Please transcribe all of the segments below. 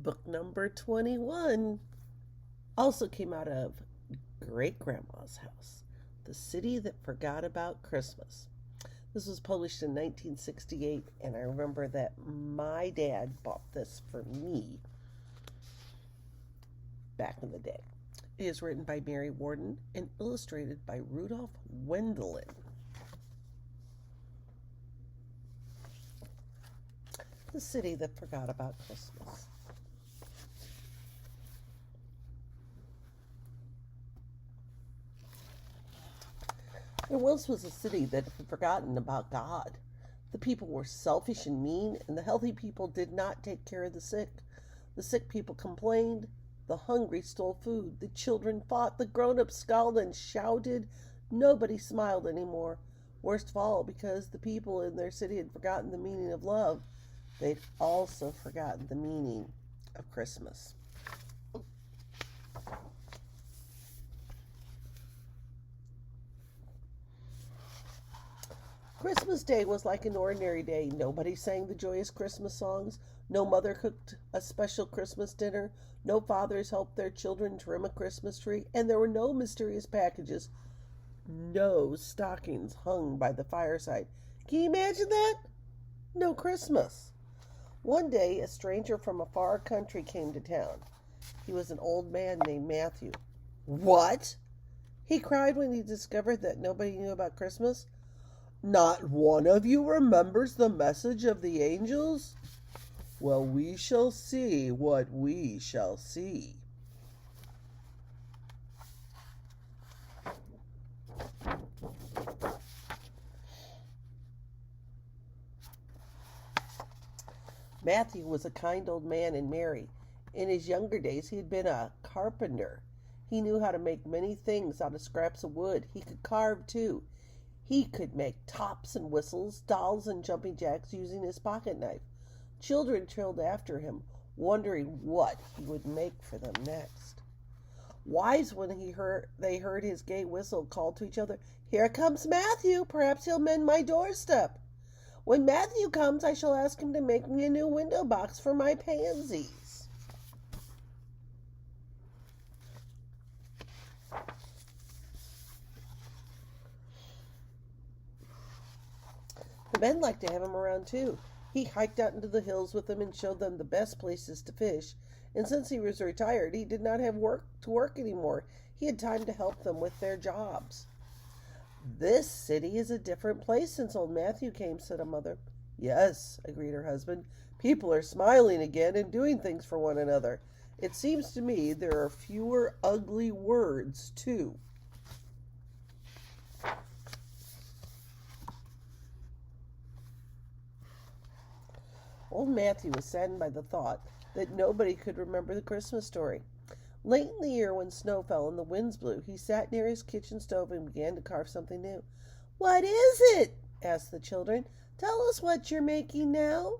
Book number 21 also came out of Great Grandma's House, The City That Forgot About Christmas. This was published in 1968, and I remember that my dad bought this for me back in the day. It is written by Mary Warden and illustrated by Rudolph Wendelin. The City That Forgot About Christmas. There once was a city that had forgotten about God. The people were selfish and mean, and the healthy people did not take care of the sick. The sick people complained. The hungry stole food. The children fought. The grown-ups scowled and shouted. Nobody smiled anymore. Worst of all, because the people in their city had forgotten the meaning of love, they'd also forgotten the meaning of Christmas. Christmas Day was like an ordinary day. Nobody sang the joyous Christmas songs. No mother cooked a special Christmas dinner. No fathers helped their children trim a Christmas tree. And there were no mysterious packages. No stockings hung by the fireside. Can you imagine that? No Christmas. One day, a stranger from a far country came to town. He was an old man named Matthew. What? He cried when he discovered that nobody knew about Christmas. Not one of you remembers the message of the angels? Well, we shall see what we shall see. Matthew was a kind old man and merry. In his younger days, he had been a carpenter. He knew how to make many things out of scraps of wood. He could carve, too. He could make tops and whistles, dolls and jumping jacks using his pocket knife. Children trailed after him, wondering what he would make for them next. Wives, when they heard his gay whistle, called to each other, "Here comes Matthew. Perhaps he'll mend my doorstep. When Matthew comes, I shall ask him to make me a new window box for my pansies." The men liked to have him around too. He hiked out into the hills with them and showed them the best places to fish. And since he was retired, he did not have to work anymore. He had time to help them with their jobs. "This city is a different place since old Matthew came," said a mother. "Yes," agreed her husband. "People are smiling again and doing things for one another. It seems to me there are fewer ugly words, too." Old Matthew was saddened by the thought that nobody could remember the Christmas story. Late in the year, when snow fell and the winds blew, he sat near his kitchen stove and began to carve something new. "What is it?" asked the children. "Tell us what you're making now."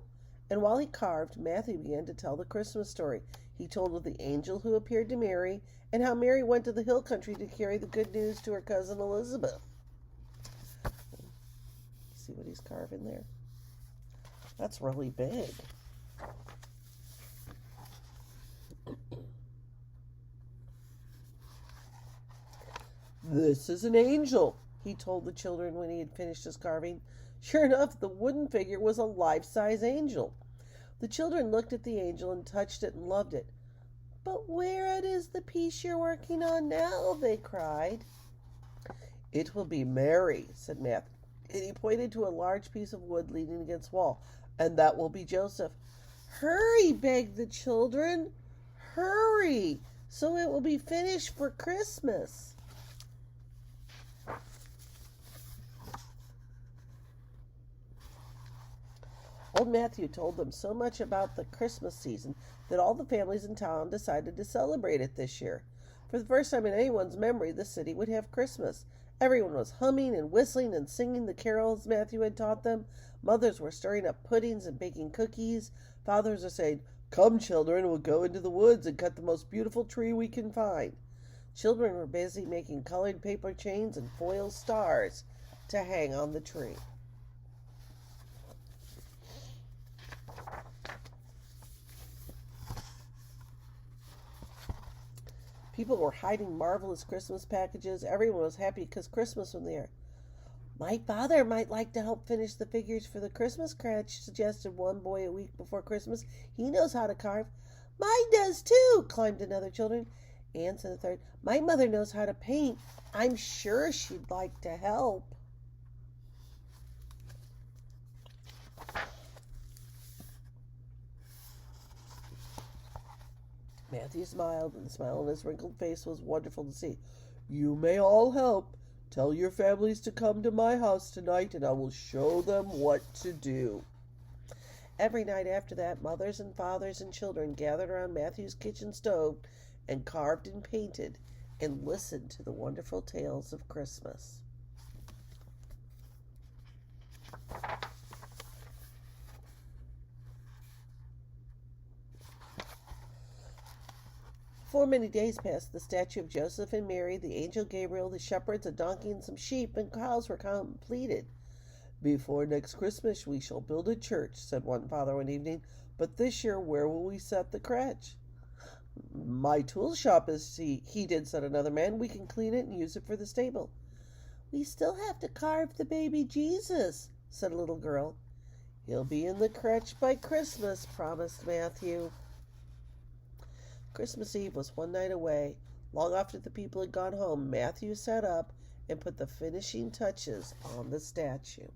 And while he carved, Matthew began to tell the Christmas story. He told of the angel who appeared to Mary and how Mary went to the hill country to carry the good news to her cousin Elizabeth. See what he's carving there? That's really big. "This is an angel," he told the children when he had finished his carving. Sure enough, the wooden figure was a life-size angel. The children looked at the angel and touched it and loved it. "But where is the piece you're working on now?" they cried. "It will be Mary," said Matthew, and he pointed to a large piece of wood leaning against the wall. "And that will be Joseph." "Hurry," begged the children. "Hurry, so it will be finished for Christmas." Old Matthew told them so much about the Christmas season that all the families in town decided to celebrate it this year. For the first time in anyone's memory, the city would have Christmas. Everyone was humming and whistling and singing the carols Matthew had taught them. Mothers were stirring up puddings and baking cookies. Fathers were saying, "Come, children, we'll go into the woods and cut the most beautiful tree we can find." Children were busy making colored paper chains and foil stars to hang on the tree. People were hiding marvelous Christmas packages. Everyone was happy because Christmas was there. My father might like to help finish the figures for the Christmas crutch, suggested one boy a week before Christmas. He knows how to carve. Mine does too, climbed another children. Anne said a third. My mother knows how to paint. I'm sure she'd like to help. Matthew smiled, and the smile on his wrinkled face was wonderful to see. You may all help. Tell your families to come to my house tonight, and I will show them what to do. Every night after that, mothers and fathers and children gathered around Matthew's kitchen stove and carved and painted and listened to the wonderful tales of Christmas. Before many days passed, the statue of Joseph and Mary, the angel Gabriel, the shepherds, a donkey, and some sheep and cows were completed. Before next Christmas we shall build a church, said one father one evening. But this year where will we set the crutch? My tool shop is heated, said another man. We can clean it and use it for the stable. We still have to carve the baby Jesus, said a little girl. He'll be in the crutch by Christmas, promised Matthew. Christmas Eve was one night away. Long after the people had gone home, Matthew sat up and put the finishing touches on the statue.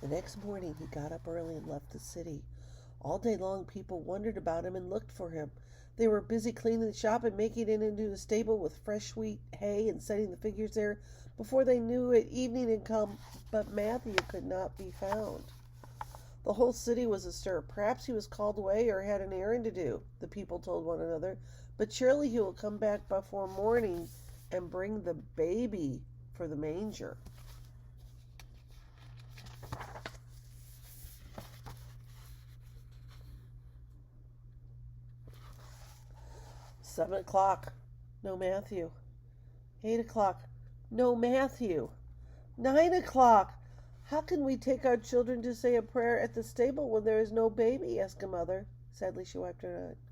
The next morning he got up early and left the city. All day long people wondered about him and looked for him. They were busy cleaning the shop and making it into a stable with fresh wheat hay and setting the figures there. Before they knew it, evening had come, but Matthew could not be found. The whole city was astir. Perhaps he was called away or had an errand to do, the people told one another. But surely he will come back before morning and bring the baby for the manger. $7:00. No Matthew. 8:00. No Matthew. 9:00. How can we take our children to say a prayer at the stable when there is no baby? Asked a mother. Sadly she wiped her eyes.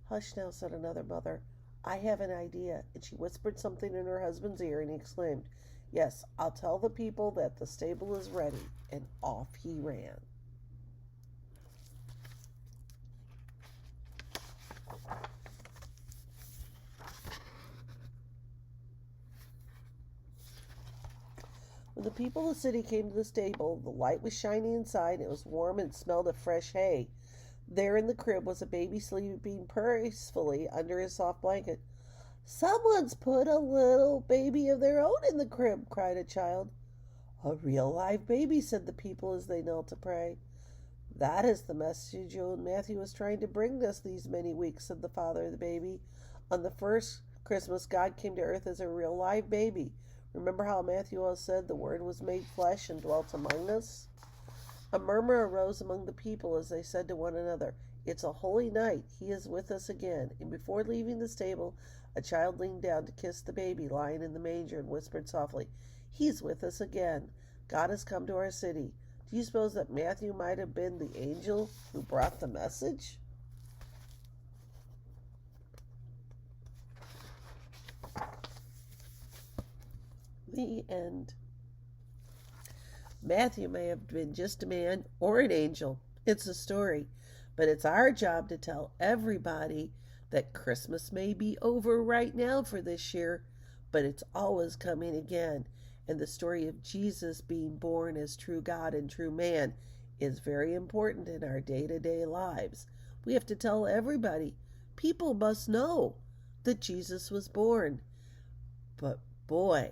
Hush now, said another mother. I have an idea. And she whispered something in her husband's ear, and he exclaimed, Yes, I'll tell the people that the stable is ready. And off he ran. When the people of the city came to the stable, the light was shining inside, it was warm and smelled of fresh hay. There in the crib was a baby sleeping peacefully under his soft blanket. Someone's put a little baby of their own in the crib, cried a child. A real live baby, said the people as they knelt to pray. That is the message old Matthew was trying to bring us these many weeks, said the father of the baby. On the first Christmas, God came to earth as a real live baby. Remember how Matthew always said the Word was made flesh and dwelt among us? A murmur arose among the people as they said to one another, It's a holy night. He is with us again. And before leaving the stable, a child leaned down to kiss the baby lying in the manger and whispered softly, He's with us again. God has come to our city. Do you suppose that Matthew might have been the angel who brought the message? The end. Matthew may have been just a man or an angel. It's a story. But it's our job to tell everybody that Christmas may be over right now for this year, but it's always coming again. And the story of Jesus being born as true God and true man is very important in our day-to-day lives. We have to tell everybody. People must know that Jesus was born. But boy,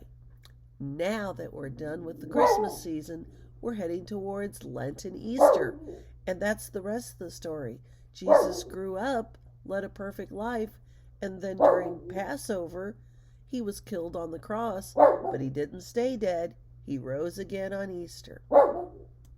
now that we're done with the Christmas season, we're heading towards Lent and Easter. And that's the rest of the story. Jesus grew up, led a perfect life, and then during Passover, he was killed on the cross, but he didn't stay dead. He rose again on Easter.